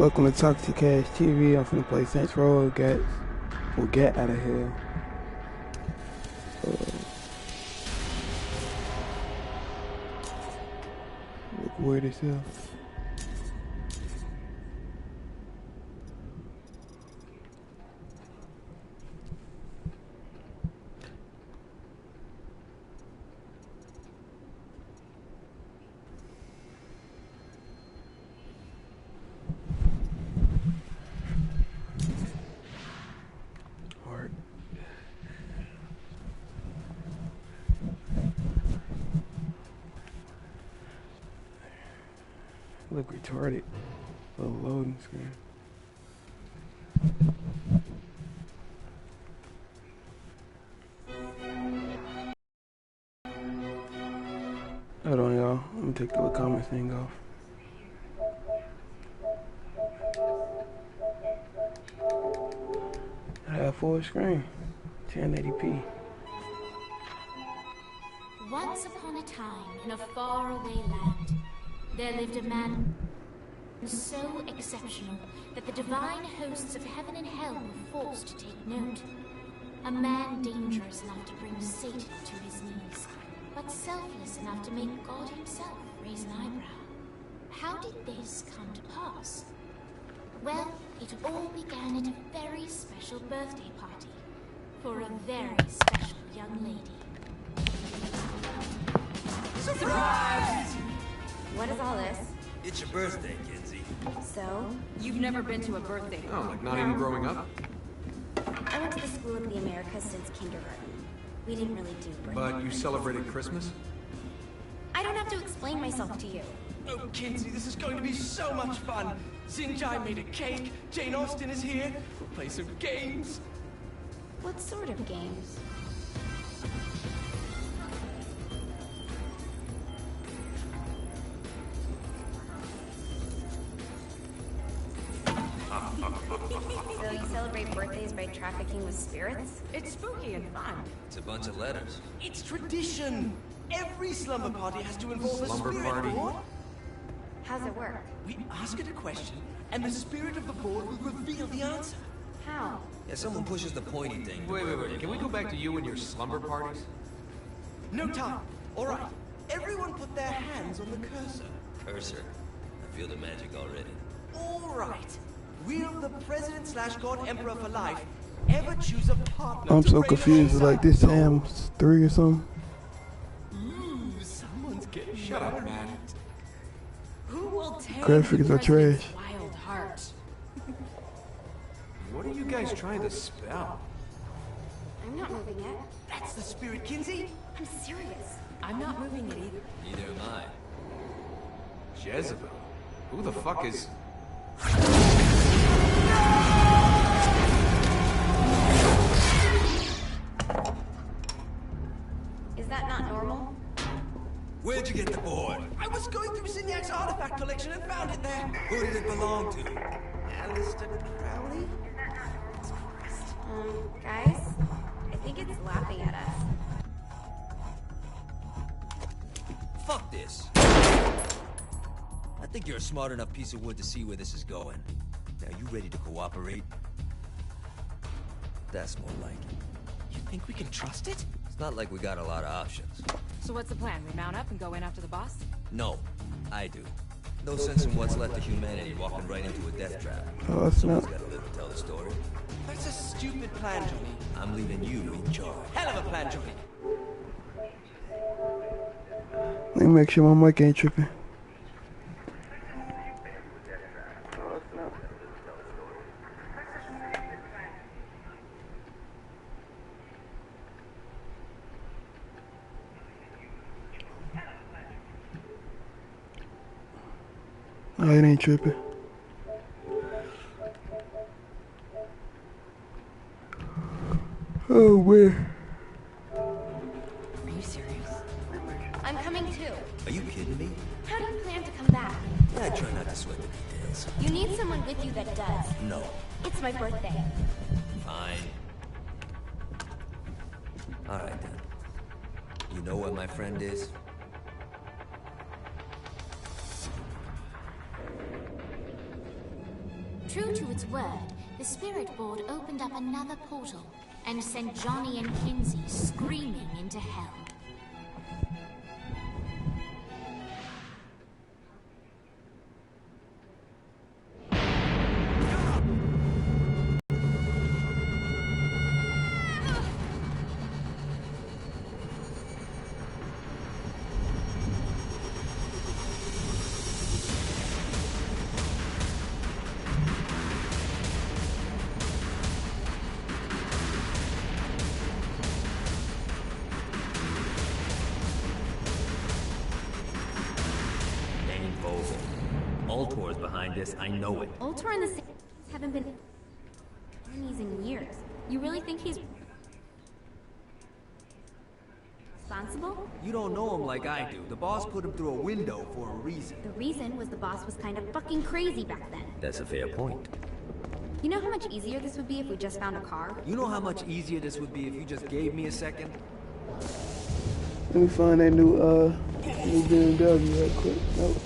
Welcome to Toxic Cash TV. I'm finna play Saints Row. We'll get out of here. Look weird as hell. Look retarded. Little loading screen. Hold on, y'all. Let me take the little comment thing off. I have full screen. 1080p. Once upon a time, in a faraway land, there lived a man so exceptional that the divine hosts of heaven and hell were forced to take note. A man dangerous enough to bring Satan to his knees, but selfless enough to make God himself raise an eyebrow. How did this come to pass? Well, it all began at a very special birthday party for a very special young lady. Surprise! What is all this? It's your birthday, Kinsey. So? You've never been to a birthday? Oh, like not even growing up? I went to the School of the Americas since kindergarten. We didn't really do birthdays. But you celebrated Christmas? I don't have to explain myself to you. Oh, Kinsey, this is going to be so much fun. Xinjai made a cake, Jane Austen is here, we'll play some games. What sort of games? So you celebrate birthdays by trafficking with spirits? It's spooky and fun. It's a bunch of letters. It's tradition. Every slumber party has to involve Slumber a spirit party? board. How's it work? We ask it a question, and the spirit of the board will reveal the answer. How? Yeah, someone pushes the pointy thing. Wait. Can we go back to you and your slumber parties? No time. All right. Everyone put their hands on the cursor. Cursor. I feel the magic already. All right. Will the president/god emperor for life ever choose a partner? I'm to so reign confused. It's alongside? like this Sam's 3 or something. Ooh, someone's getting Shut up, man. Who will tame Graphics the are president's trash. wild heart? What are you guys trying to spell? I'm not moving it. That's the spirit, Kinsey. I'm serious. I'm not moving it either. Neither am I. Jezebel? Who the fuck is... Is that not normal? Where'd you get the board? I was going through Zignac's artifact collection and found it there. Who did it belong to? Alistair Crowley? Guys? I think it's laughing at us. Fuck this. I think you're a smart enough piece of wood to see where this is going. Now, you ready to cooperate? That's more like it. You think we can trust it? It's not like we got a lot of options. So what's the plan? We mount up and go in after the boss? No, I do. No sense in what's left of humanity walking right into a death trap. Oh, that's not. Someone's gotta live and tell the story. That's a stupid plan, Johnny. I'm leaving you in charge. Hell of a plan, Johnny. Let me make sure my mic ain't tripping. Oh, it ain't tripping. Oh, man. Are you serious? I'm coming too. Are you kidding me? How do you plan to come back? I try not to sweat the details. You need someone with you that does. No. It's my birthday. Fine. Alright then. You know where my friend is? True to its word, the spirit board opened up another portal and sent Johnny and Kinsey screaming into hell. Ultor's behind this, I know it. Ultor and the Saints haven't been enemies in years. You really think he's responsible? You don't know him like I do. The boss put him through a window for a reason. The reason was the boss was kind of fucking crazy back then. That's a fair point. You know how much easier this would be if we just found a car? You know how much easier this would be if you just gave me a second? Let me find that new BMW right quick. Nope.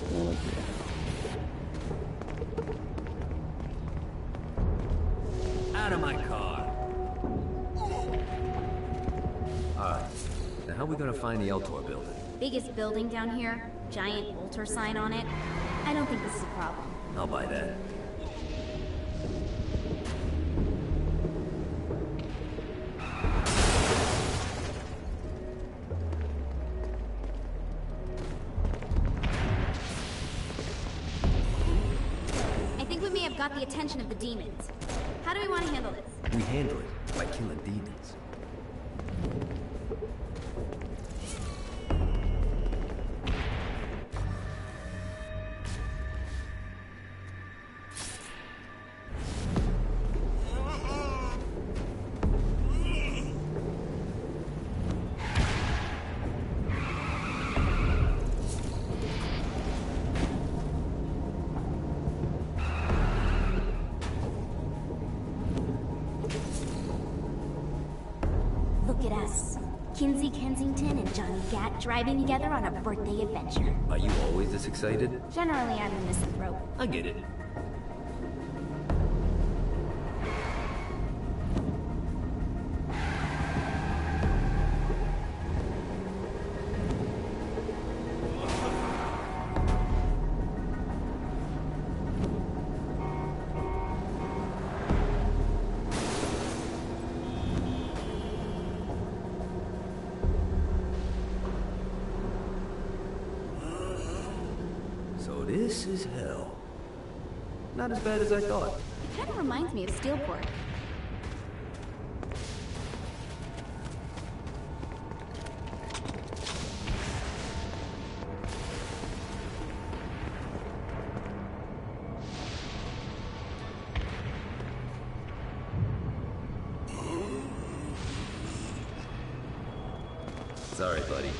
Out of my car. Alright. Now how are we gonna find the Eltor building? Biggest building down here, giant Ultor sign on it. I don't think this is a problem. I'll buy that. I think we may have got the attention of the demons. How do we want to handle this? We handle it by killing demons. Look at us. Kinsey Kensington and Johnny Gat driving together on a birthday adventure. Are you always this excited? Generally, I'm a misanthrope. I get it. So this is hell. Not as bad as I thought. It kind of reminds me of Steelport. Sorry, buddy.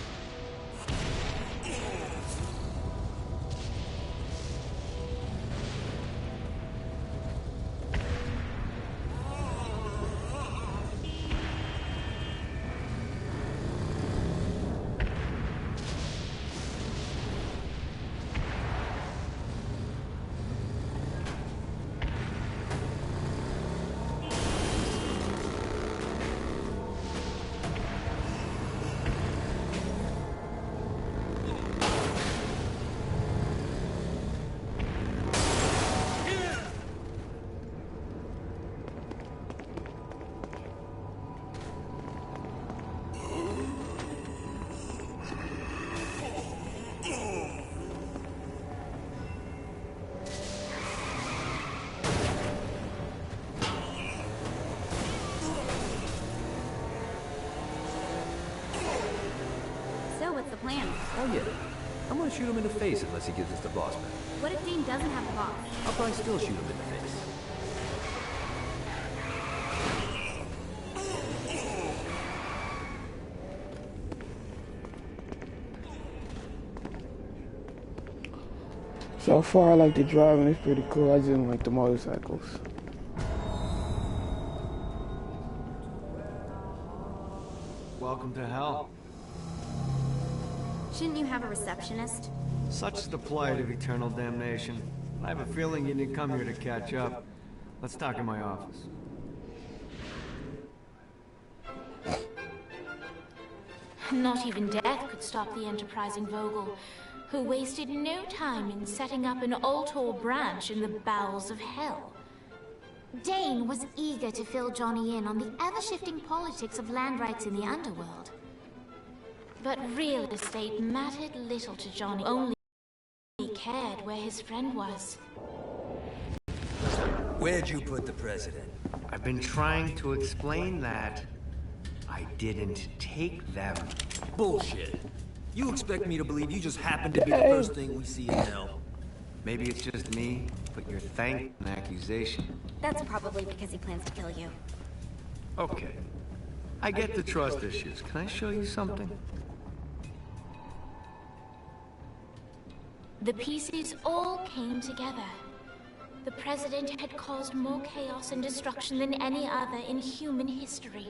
So, what's the plan? Oh yeah. I'm gonna shoot him in the face unless he gives us the boss back. What if Dane doesn't have a boss? I'll probably still shoot him in the face. So far, I like the driving. It's pretty cool. I just don't like the motorcycles. Welcome to hell. Shouldn't you have a receptionist? Such is the plight of eternal damnation. I have a feeling you didn't come here to catch up. Let's talk in my office. Not even death could stop the enterprising Vogel, who wasted no time in setting up an Altor branch in the bowels of hell. Dane was eager to fill Johnny in on the ever-shifting politics of land rights in the underworld. But real estate mattered little to Johnny, only he cared where his friend was. Where'd you put the president? I've been trying to explain that. I didn't take them. Bullshit. You expect me to believe you just happened to be the first thing we see in hell? Maybe it's just me, but you're thanking an accusation. That's probably because he plans to kill you. Okay. I get the trust issues. Can I show you something? The pieces all came together. The president had caused more chaos and destruction than any other in human history.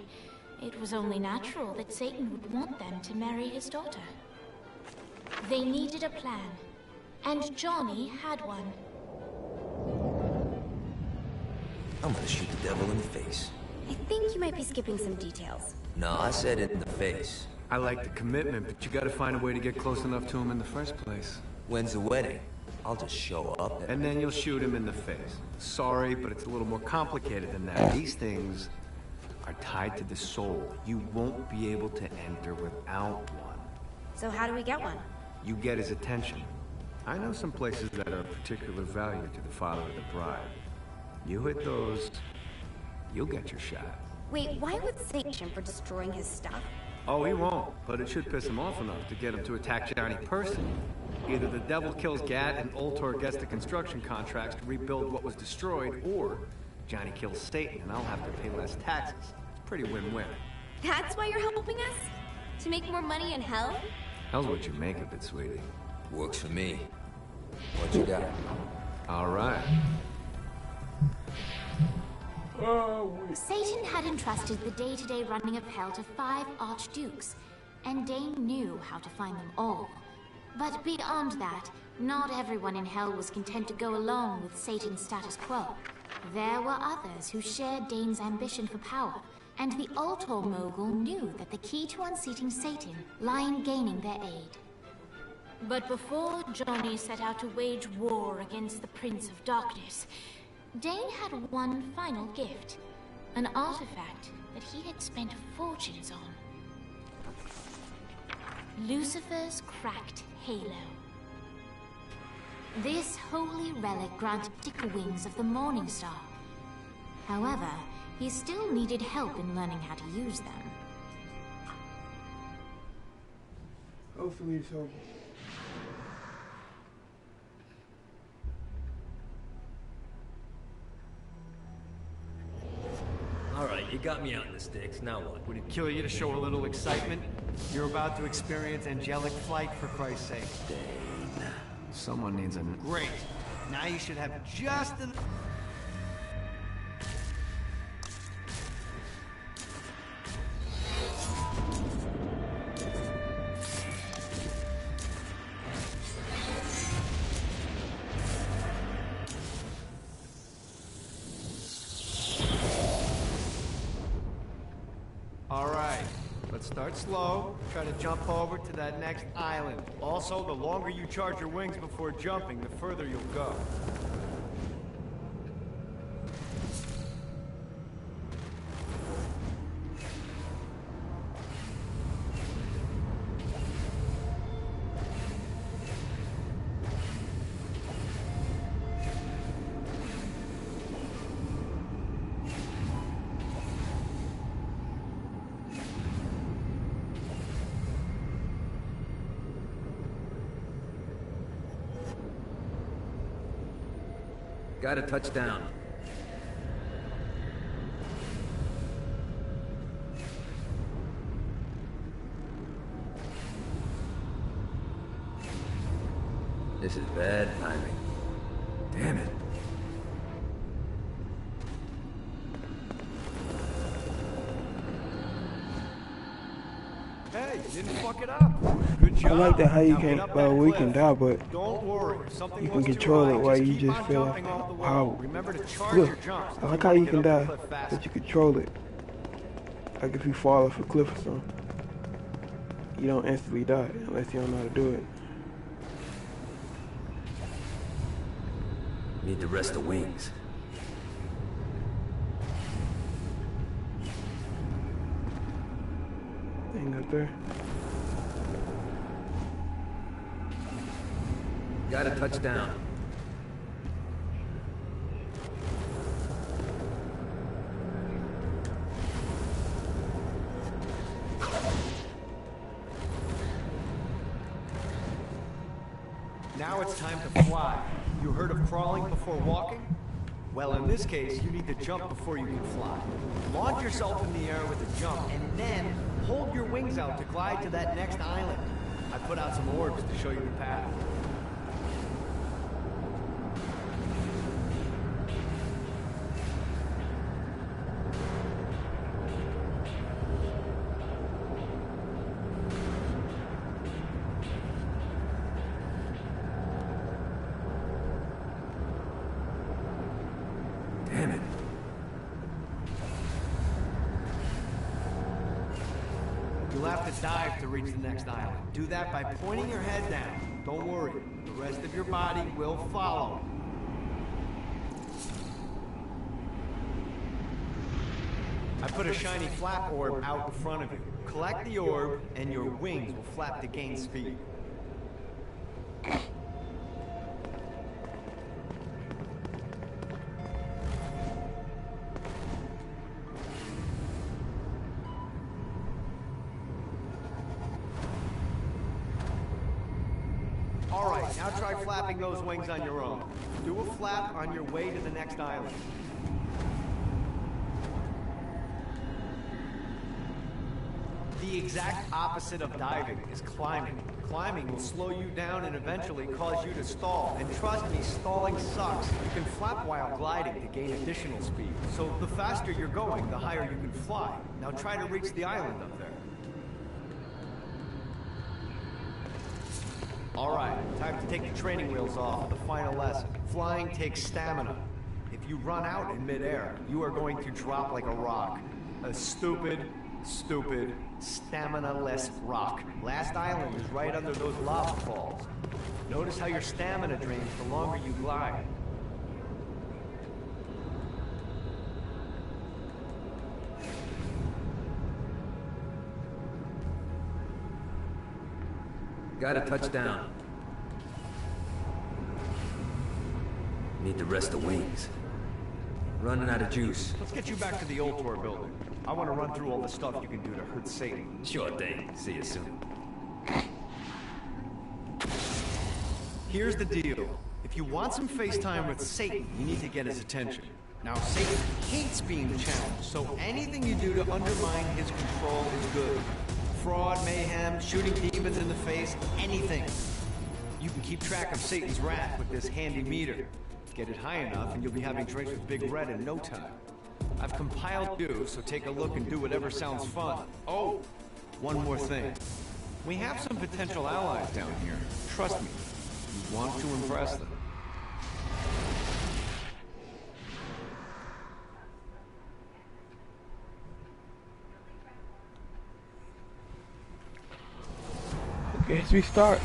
It was only natural that Satan would want them to marry his daughter. They needed a plan, and Johnny had one. I'm gonna shoot the devil in the face. I think you might be skipping some details. No, I said it in the face. I like the commitment, but you gotta find a way to get close enough to him in the first place. When's the wedding? I'll just show up And then you'll shoot him in the face. Sorry, but it's a little more complicated than that. These things are tied to the soul. You won't be able to enter without one. So how do we get one? You get his attention. I know some places that are of particular value to the father of the bride. You hit those, you'll get your shot. Wait, why would Satan for destroying his stuff? Oh, he won't, but it should piss him off enough to get him to attack Johnny personally. Either the devil kills Gat and Ultor gets the construction contracts to rebuild what was destroyed, or Johnny kills Satan and I'll have to pay less taxes. It's pretty win-win. That's why you're helping us? To make more money in hell? Hell's what you make of it, sweetie. Works for me. What you got? All right. Satan had entrusted the day-to-day running of hell to 5 archdukes, and Dane knew how to find them all. But beyond that, not everyone in hell was content to go along with Satan's status quo. There were others who shared Dane's ambition for power, and the Altor mogul knew that the key to unseating Satan lay in gaining their aid. But before Johnny set out to wage war against the Prince of Darkness, Dane had one final gift, an artifact that he had spent fortunes on. Lucifer's cracked halo. This holy relic granted the wings of the Morning Star. However, he still needed help in learning how to use them. Hopefully it's helpful. Alright, you got me out in the sticks, now what? Would it kill you to show a little excitement? You're about to experience angelic flight, for Christ's sake. Dane. Someone needs a... Great. Now you should have just enough... All right, let's start slow. Try to jump over to that next island. Also, the longer you charge your wings before jumping, the further you'll go. Got a touchdown. This is bad timing. Damn it. Hey, you didn't fuck it up. Good job. I like that how you Now get can't, up well, that we cliff. can die, but Don't worry. If something you can looks too control high, it while you keep just on feel jumping off the wall. how. Remember to charge Look, your jumps. I like how you can Get up die, the cliff faster. but you control it. Like if you fall off a cliff or something, you don't instantly die unless you don't know how to do it. Need to rest the wings. Thing up there. Got a touchdown. Now it's time to fly. You heard of crawling before walking? Well, in this case, you need to jump before you can fly. Launch yourself in the air with a jump, and then hold your wings out to glide to that next island. I put out some orbs to show you the path. Damn it. You'll have to dive to reach the next island. Do that by pointing your head down. Don't worry, the rest of your body will follow. I put a shiny flap orb out in front of you. Collect the orb, and your wings will flap to gain speed. Alright, now try flapping those wings on your own. Do a flap on your way to the next island. The exact opposite of diving is climbing. Climbing will slow you down and eventually cause you to stall. And trust me, stalling sucks. You can flap while gliding to gain additional speed. So the faster you're going, the higher you can fly. Now try to reach the island up there. Alright, time to take the training wheels off for the final lesson. Flying takes stamina. If you run out in midair, you are going to drop like a rock. A stupid, stamina-less rock. Last island is right under those lava falls. Notice how your stamina drains the longer you glide. Got a touchdown. Need to rest the wings. Running out of juice. Let's get you back to the old tour building. I want to run through all the stuff you can do to hurt Satan. Sure thing. See you soon. Here's the deal. If you want some FaceTime with Satan, you need to get his attention. Now, Satan hates being challenged, so anything you do to undermine his control is good. Fraud, mayhem, shooting demons in the face, anything. You can keep track of Satan's wrath with this handy meter. Get it high enough and you'll be having drinks with Big Red in no time. I've compiled you, so take a look and do whatever sounds fun. Oh, one more thing. We have some potential allies down here. Trust me, you want to impress them. Okay, so we start.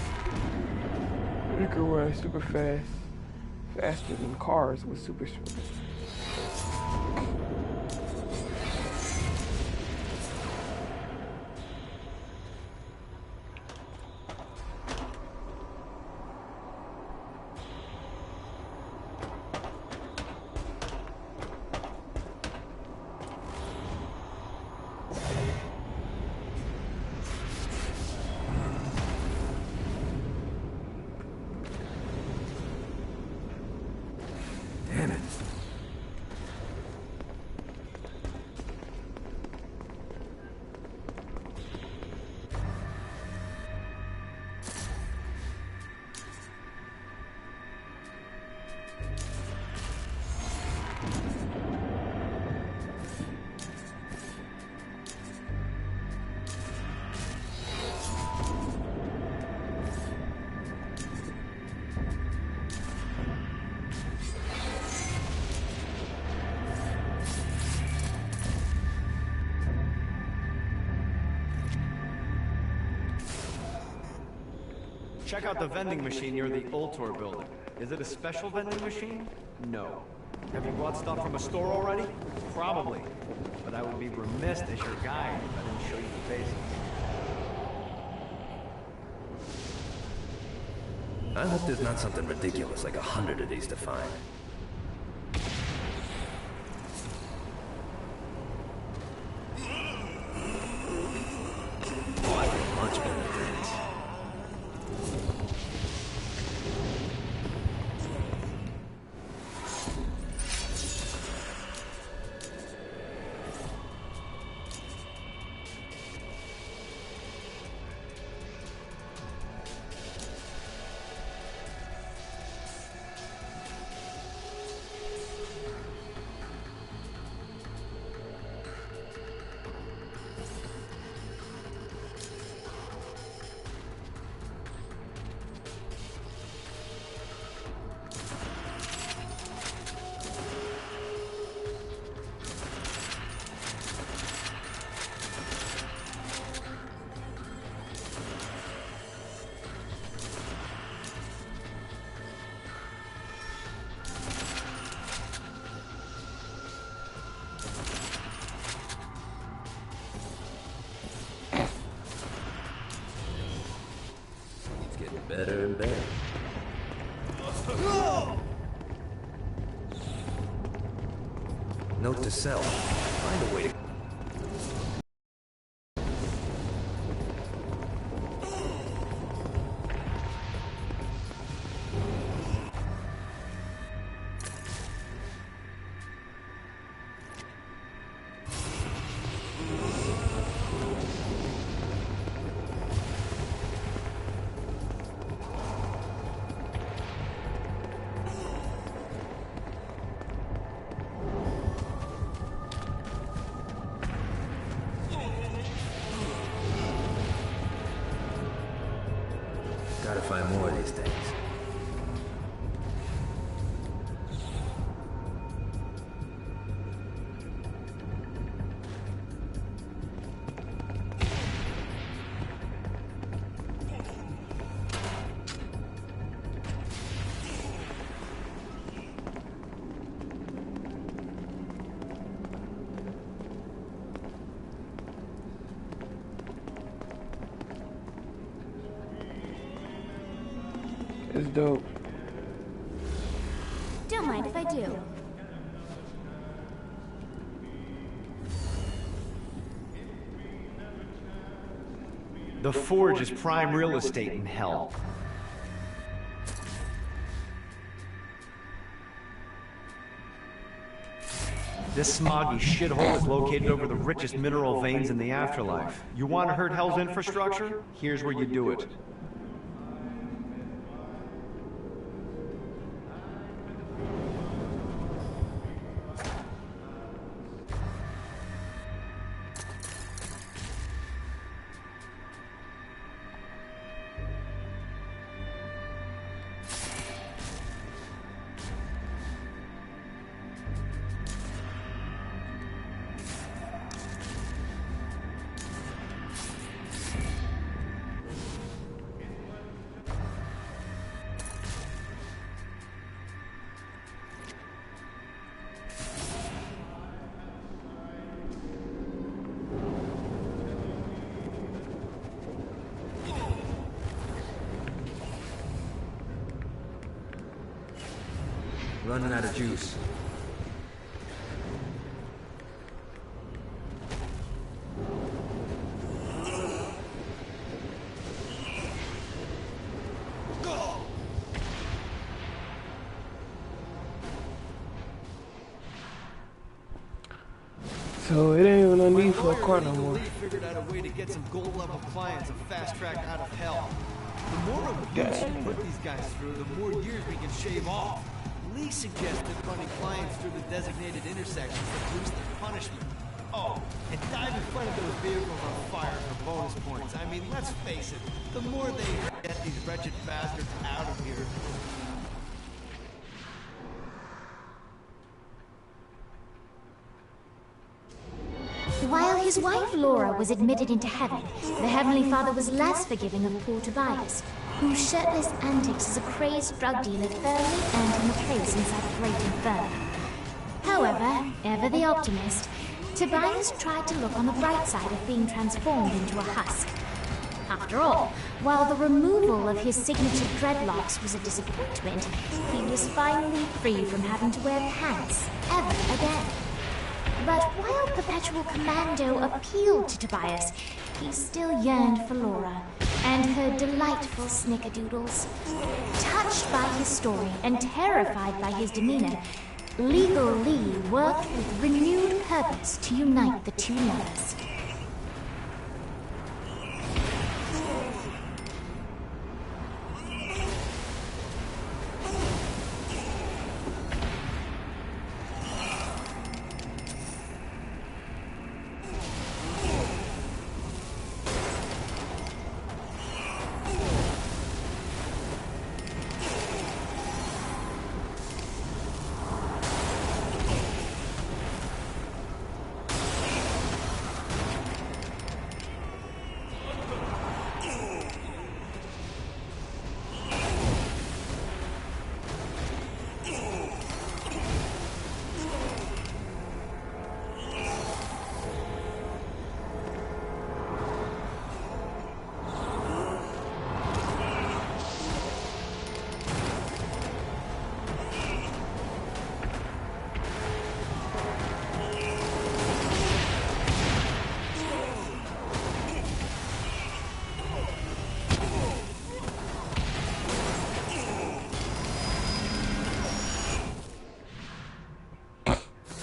We can run super fast. Faster than cars with super speed. check out the vending machine near the Ultor building. Is it a special vending machine? No. Have you bought stuff from a store already? Probably. But I would be remiss as your guide if I didn't show you the basics. I hope there's not something ridiculous like 100 of these to find. Oh, I feel much better than this. Better and better. Note to self. Find a way to... Gotta find more of these things. It's dope. Don't mind if I do. The Forge is prime real estate in hell. This smoggy shithole is located over the richest mineral veins in the afterlife. You want to hurt Hell's infrastructure? Here's where you do it. Running out of juice. So it ain't even a need for a car no more. Figured out a way to get some gold level clients and fast track out of hell. The more abuse we put these guys through, the more years we can shave off. Lee suggested running clients through the designated intersections to boost the punishment. Oh, and dive in front of those vehicles on fire for bonus points. I mean, let's face it, the more they get these wretched bastards out of here. While his wife Laura was admitted into heaven, the Heavenly Father was less forgiving of poor Tobias. whose shirtless antics as a crazed drug dealer firmly earned him a place inside the Great Inferno. However, ever the optimist, Tobias tried to look on the bright side of being transformed into a husk. After all, while the removal of his signature dreadlocks was a disappointment, he was finally free from having to wear pants ever again. But while Perpetual Commando appealed to Tobias, he still yearned for Laura and her delightful snickerdoodles. Touched by his story and terrified by his demeanor, Legal Lee worked with renewed purpose to unite the two lovers.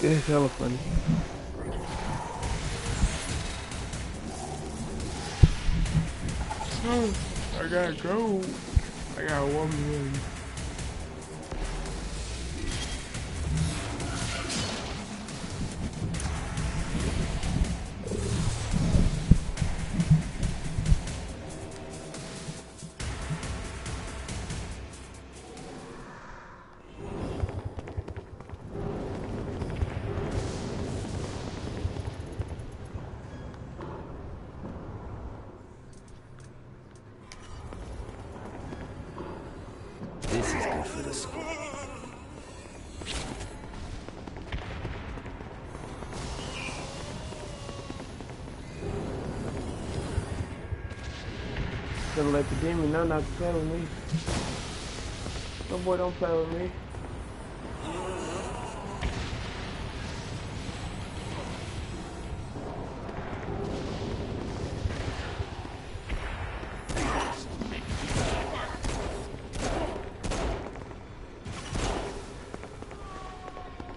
It's hella funny. I gotta go. I got 1 minute. This is good for the school. Gonna let the demon know not to play with me. No boy, don't play with me.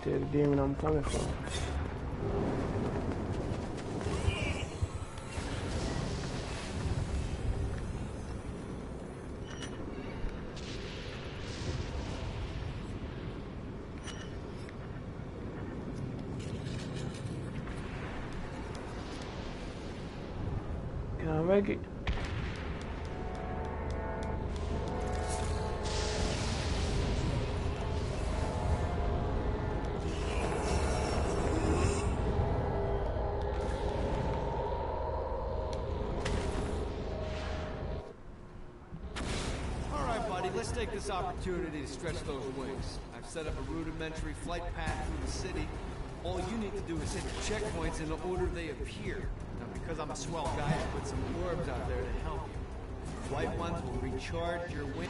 Tell the demon I'm coming for. Can I make it? Let's take this opportunity to stretch those wings. I've set up a rudimentary flight path through the city. All you need to do is hit the checkpoints in the order they appear. Now, because I'm a swell guy, I put some orbs out there to help you. White ones will recharge your wing.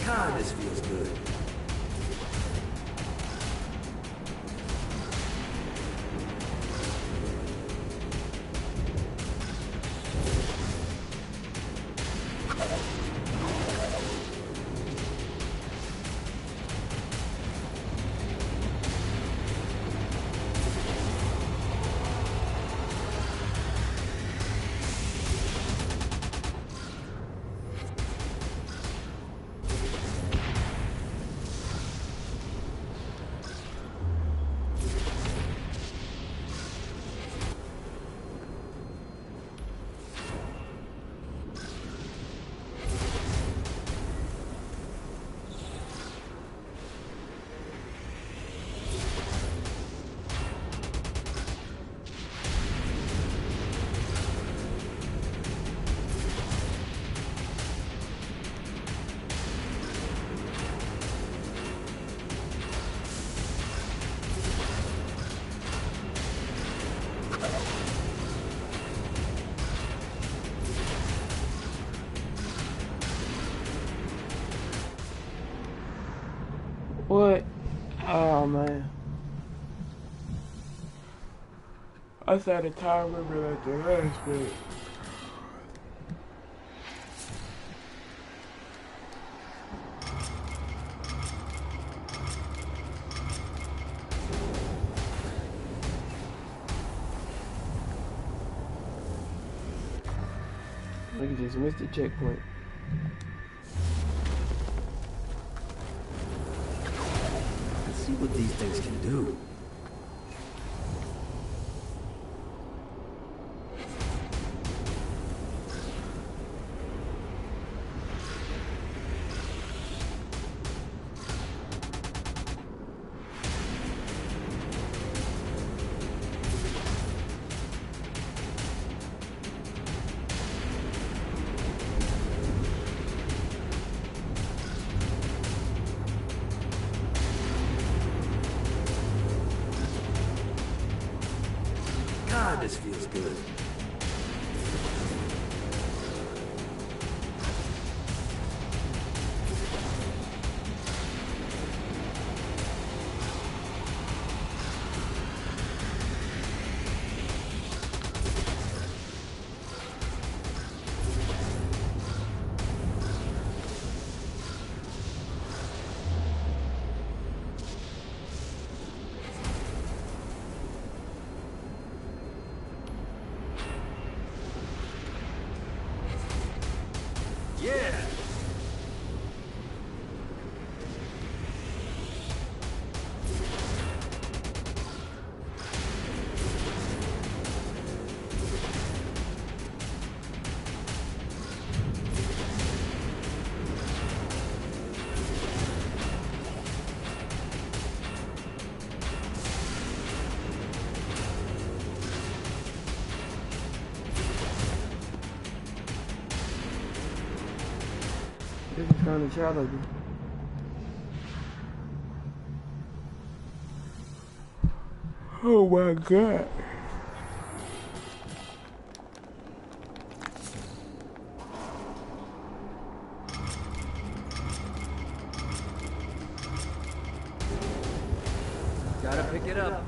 God, this feels good. What? Oh man. I said a time remember like the last bit. Look at this, missed the checkpoint. Let's see what these things can do. God, this feels good. Yeah! This is kind of challenging. Oh my god. Gotta pick it up.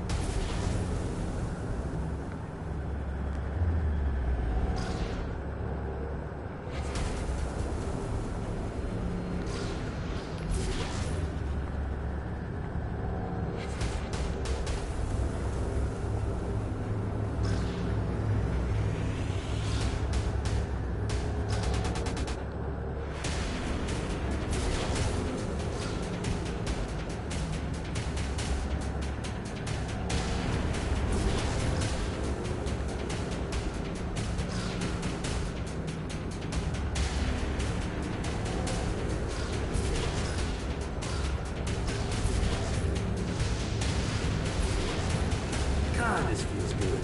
God, this feels good.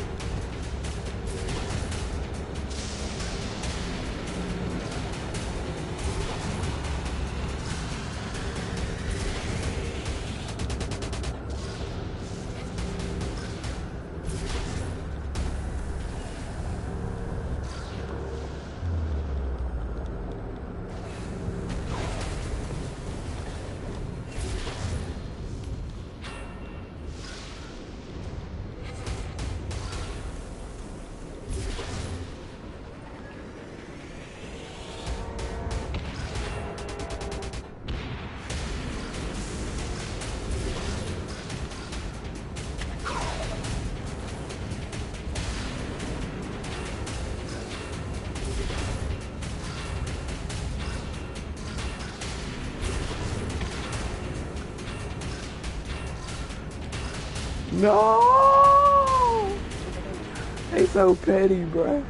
No! They so petty, bruh.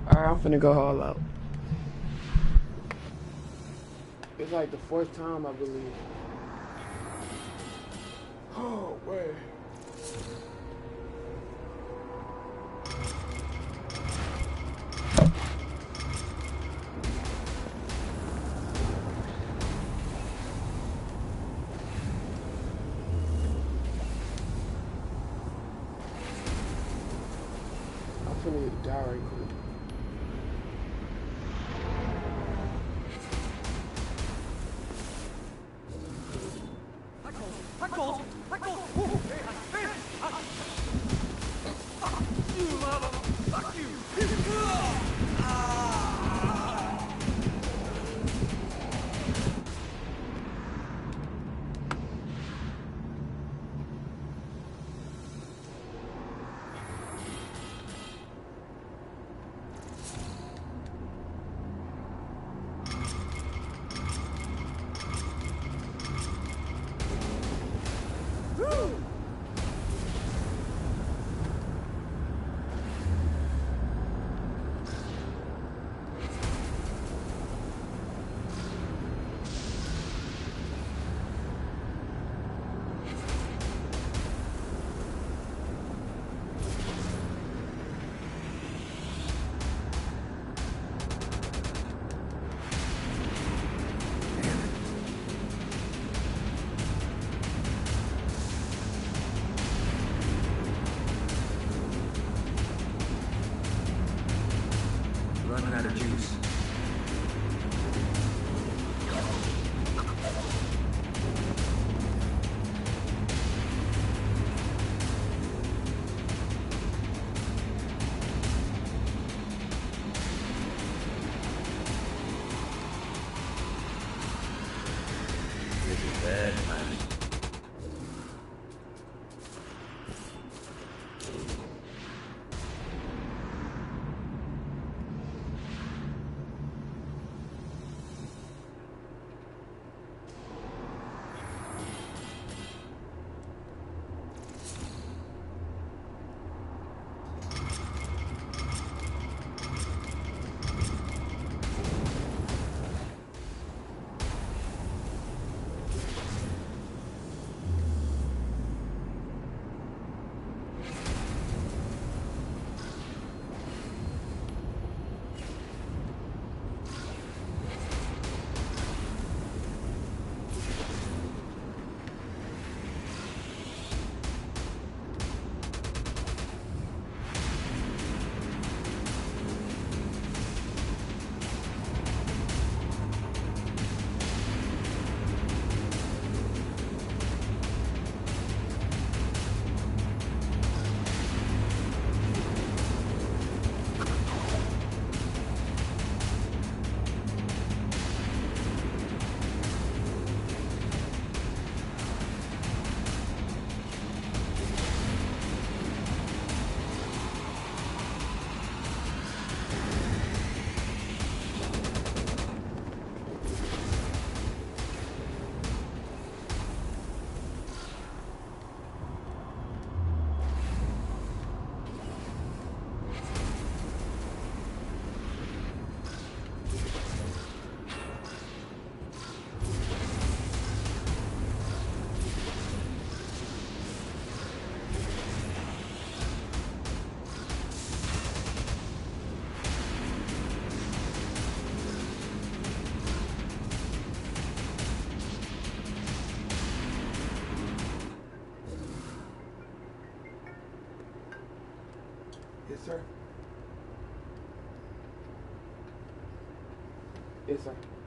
Alright, I'm finna go all out. It's like the fourth time, I believe. Oh, wait. I'm finna die right quick. Pickles! Pickles! Fuck you, mama! Fuck you! Running out of juice. This is bad timing. Yes, sir. Yes, sir.